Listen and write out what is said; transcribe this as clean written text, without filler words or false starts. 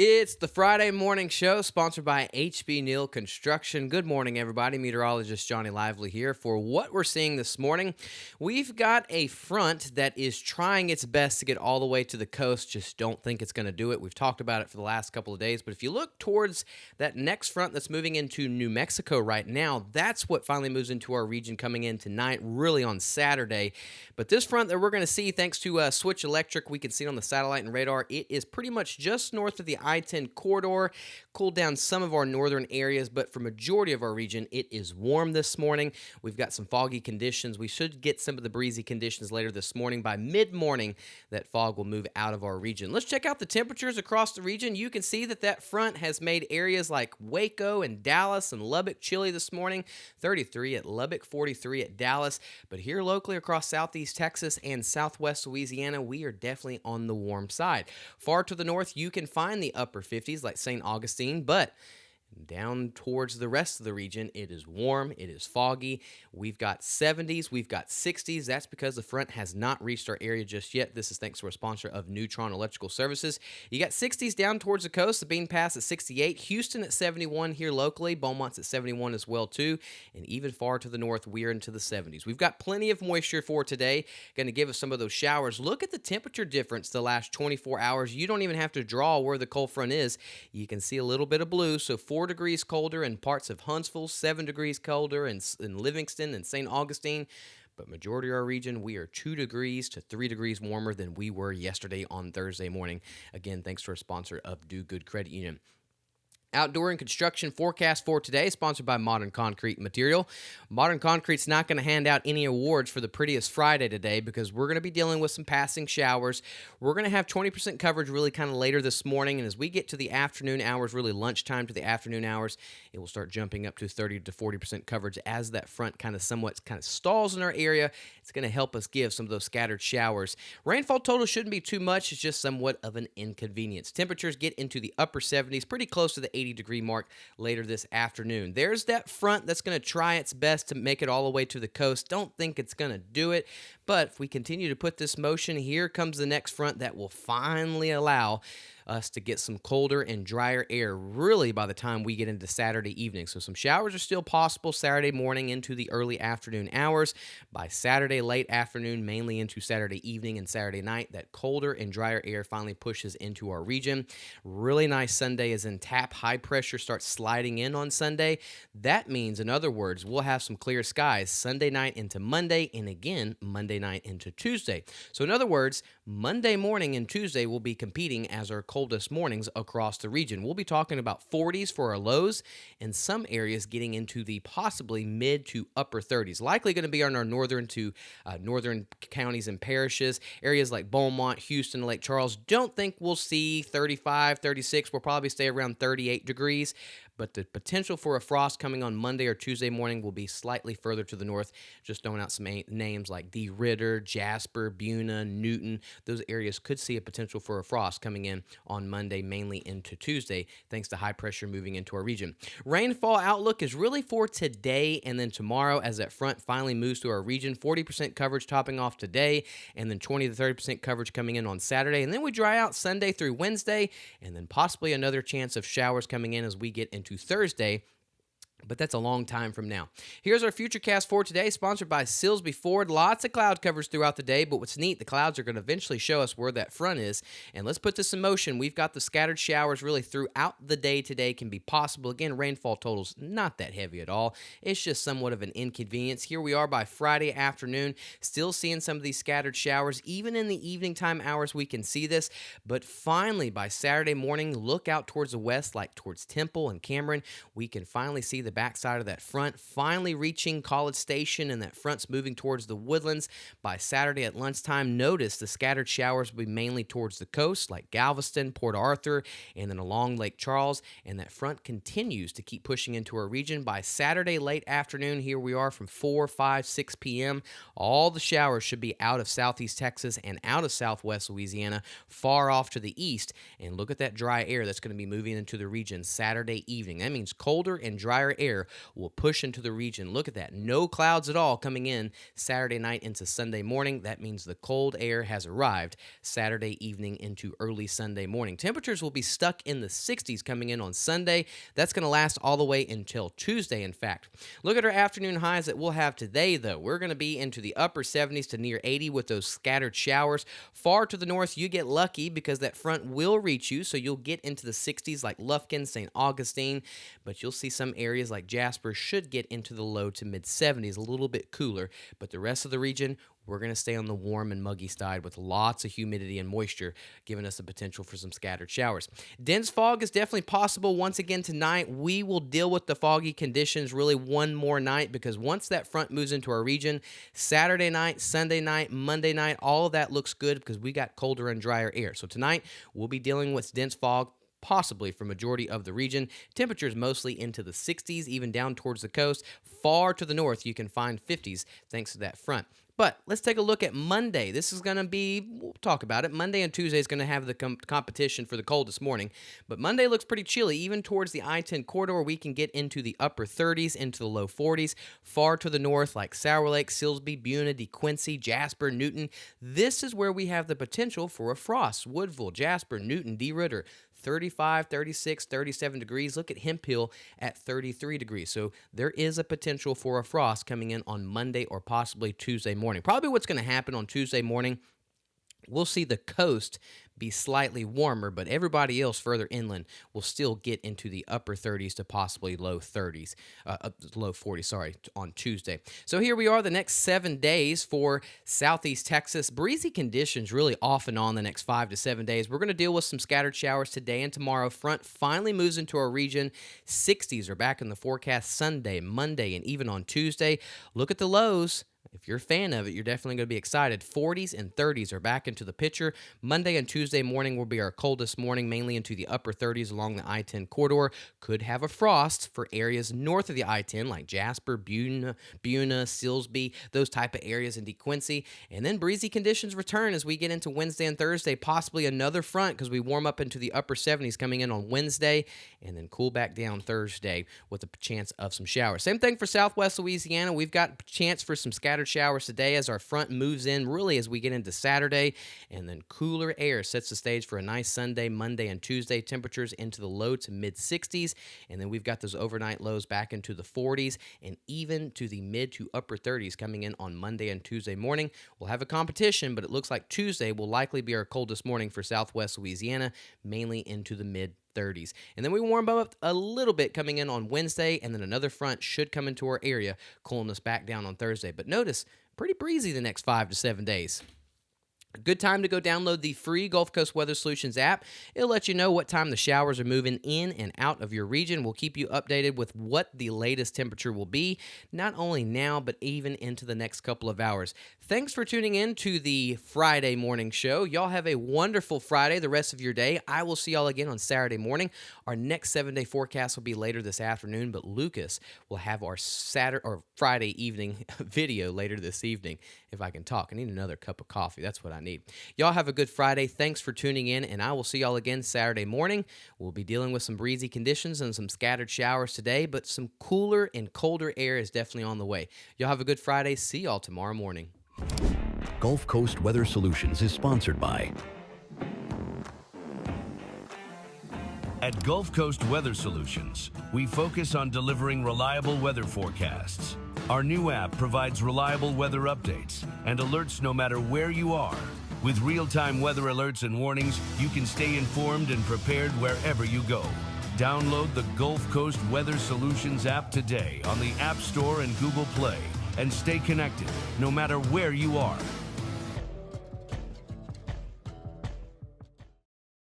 It's the Friday morning show sponsored by HB Neal Construction. Good morning, everybody. Meteorologist Johnny Lively here for what we're seeing this morning. We've got a front that is trying its best to get all the way to the coast. Just don't think it's going to do it. We've talked about it for the last couple of days, but if you look towards that next front that's moving into New Mexico right now, that's what finally moves into our region coming in tonight, really on Saturday. But this front that we're going to see, thanks to Switch Electric, we can see it on the satellite and radar, it is pretty much just north of the I-10 corridor, cooled down some of our northern areas, but for majority of our region, it is warm this morning. We've got some foggy conditions. We should get some of the breezy conditions later this morning. By mid-morning, that fog will move out of our region. Let's check out the temperatures across the region. You can see that front has made areas like Waco and Dallas and Lubbock chilly this morning. 33 at Lubbock, 43 at Dallas. But here locally across southeast Texas and southwest Louisiana, we are definitely on the warm side. Far to the north, you can find the upper 50s like St. Augustine, but down towards the rest of the region, it is warm, it is foggy. We've got 70s, we've got 60s. That's because the front has not reached our area just yet. This is thanks to our sponsor of Neutron Electrical Services. You got 60s down towards the coast, Sabine Pass at 68, Houston at 71 here locally, Beaumont's at 71 as well too, and even far to the north, we're into the 70s. We've got plenty of moisture for today, going to give us some of those showers. Look at the temperature difference the last 24 hours. You don't even have to draw where the cold front is. You can see a little bit of blue, so 4 degrees colder in parts of Huntsville, 7 degrees colder in Livingston and St. Augustine. But majority of our region, we are 2 degrees to 3 degrees warmer than we were yesterday on Thursday morning. Again, thanks to our sponsor of Do Good Credit Union. Outdoor and construction forecast for today, sponsored by Modern Concrete Material. Modern Concrete's not going to hand out any awards for the prettiest Friday today because we're going to be dealing with some passing showers. We're going to have 20% coverage really kind of later this morning, and as we get to the afternoon hours, really lunchtime to the afternoon hours, it will start jumping up to 30 to 40% coverage as that front kind of stalls in our area. It's going to help us give some of those scattered showers. Rainfall total shouldn't be too much. It's just somewhat of an inconvenience. Temperatures get into the upper 70s, pretty close to the 80-degree mark later this afternoon. There's that front that's going to try its best to make it all the way to the coast. Don't think it's going to do it, but if we continue to put this motion, here comes the next front that will finally allow us to get some colder and drier air really by the time we get into Saturday evening. So some showers are still possible Saturday morning into the early afternoon hours. By Saturday late afternoon, mainly into Saturday evening and Saturday night, that colder and drier air finally pushes into our region. Really nice Sunday is in tap. High pressure starts sliding in on Sunday. That means, in other words, we'll have some clear skies Sunday night into Monday and again Monday night into Tuesday. So in other words, Monday morning and Tuesday will be competing as our coldest mornings across the region. We'll be talking about 40s for our lows and some areas getting into the possibly mid to upper 30s. Likely going to be on our northern counties and parishes. Areas like Beaumont, Houston, Lake Charles, don't think we'll see 35, 36. We'll probably stay around 38 degrees. But the potential for a frost coming on Monday or Tuesday morning will be slightly further to the north. Just throwing out some names like DeRidder, Jasper, Buna, Newton. Those areas could see a potential for a frost coming in on Monday, mainly into Tuesday, thanks to high pressure moving into our region. Rainfall outlook is really for today and then tomorrow as that front finally moves to our region. 40% coverage topping off today, and then 20 to 30% coverage coming in on Saturday. And then we dry out Sunday through Wednesday, and then possibly another chance of showers coming in as we get into Thursday. But that's a long time from now. Here's our Futurecast for today, sponsored by Silsby Ford. Lots of cloud covers throughout the day, but what's neat, the clouds are going to eventually show us where that front is. And let's put this in motion. We've got the scattered showers really throughout the day today can be possible. Again, rainfall totals not that heavy at all. It's just somewhat of an inconvenience. Here we are by Friday afternoon, still seeing some of these scattered showers. Even in the evening time hours, we can see this. But finally, by Saturday morning, look out towards the west, like towards Temple and Cameron. We can finally see the backside of that front, finally reaching College Station, and that front's moving towards the Woodlands. By Saturday at lunchtime, notice the scattered showers will be mainly towards the coast, like Galveston, Port Arthur, and then along Lake Charles, and that front continues to keep pushing into our region. By Saturday late afternoon, here we are from 4, 5, 6 p.m., all the showers should be out of southeast Texas and out of southwest Louisiana, far off to the east, and look at that dry air that's going to be moving into the region Saturday evening. That means colder and drier air will push into the region. Look at that. No clouds at all coming in Saturday night into Sunday morning. That means the cold air has arrived Saturday evening into early Sunday morning. Temperatures will be stuck in the 60s coming in on Sunday. That's going to last all the way until Tuesday, in fact. Look at our afternoon highs that we'll have today, though. We're going to be into the upper 70s to near 80 with those scattered showers. Far to the north, you get lucky because that front will reach you, so you'll get into the 60s like Lufkin, St. Augustine, but you'll see some areas like Jasper should get into the low to mid 70s, a little bit cooler, but the rest of the region, we're going to stay on the warm and muggy side with lots of humidity and moisture, giving us the potential for some scattered showers. Dense fog is definitely possible once again tonight. We will deal with the foggy conditions really one more night because once that front moves into our region, Saturday night, Sunday night, Monday night, all of that looks good because we got colder and drier air. So tonight, we'll be dealing with dense fog possibly for majority of the region. Temperatures mostly into the 60s, even down towards the coast. Far to the north, you can find 50s thanks to that front. But let's take a look at Monday. This is going to be, we'll talk about it. Monday and Tuesday is going to have the competition for the coldest morning. But Monday looks pretty chilly. Even towards the I-10 corridor, we can get into the upper 30s, into the low 40s. Far to the north, like Sour Lake, Silsbee, Buna, DeQuincy, Jasper, Newton. This is where we have the potential for a frost. Woodville, Jasper, Newton, DeRidder. 35, 36, 37 degrees. Look at Hemphill at 33 degrees. So there is a potential for a frost coming in on Monday or possibly Tuesday morning. Probably what's going to happen on Tuesday morning, we'll see the coast be slightly warmer, but everybody else further inland will still get into the upper 30s to possibly low 30s, low 40s, sorry, on Tuesday. So here we are the next 7 days for southeast Texas. Breezy conditions really off and on the next 5 to 7 days. We're going to deal with some scattered showers today and tomorrow. Front finally moves into our region. 60s are back in the forecast Sunday, Monday, and even on Tuesday. Look at the lows. If you're a fan of it, you're definitely going to be excited. 40s and 30s are back into the picture. Monday and Tuesday morning will be our coldest morning, mainly into the upper 30s along the I-10 corridor. Could have a frost for areas north of the I-10 like Jasper, Buna, Silsbee, those type of areas in DeQuincy. And then breezy conditions return as we get into Wednesday and Thursday, possibly another front because we warm up into the upper 70s coming in on Wednesday and then cool back down Thursday with a chance of some showers. Same thing for southwest Louisiana. We've got a chance for some scattered showers today as our front moves in really as we get into Saturday, and then cooler air sets the stage for a nice Sunday, Monday, and Tuesday. Temperatures into the low to mid 60s, and then we've got those overnight lows back into the 40s and even to the mid to upper 30s coming in on Monday and Tuesday morning. We'll have a competition, but it looks like Tuesday will likely be our coldest morning for southwest Louisiana, mainly into the mid 30s. And then we warm up a little bit coming in on Wednesday, and then another front should come into our area, cooling us back down on Thursday. But notice, pretty breezy the next 5 to 7 days. A good time to go download the free Gulf Coast Weather Solutions app. It'll let you know what time the showers are moving in and out of your region. We'll keep you updated with what the latest temperature will be, not only now, but even into the next couple of hours. Thanks for tuning in to the Friday morning show. Y'all have a wonderful Friday, the rest of your day. I will see y'all again on Saturday morning. Our next 7-day forecast will be later this afternoon, but Lucas will have our Friday evening video later this evening, if I can talk. I need another cup of coffee. That's what I need. Y'all have a good Friday. Thanks for tuning in, and I will see y'all again Saturday morning. We'll be dealing with some breezy conditions and some scattered showers today, but some cooler and colder air is definitely on the way. Y'all have a good Friday. See y'all tomorrow morning. Gulf Coast Weather Solutions is sponsored by At Gulf Coast Weather Solutions, we focus on delivering reliable weather forecasts. Our new app provides reliable weather updates and alerts no matter where you are. With real-time weather alerts and warnings, you can stay informed and prepared wherever you go. Download the Gulf Coast Weather Solutions app today on the App Store and Google Play and stay connected no matter where you are.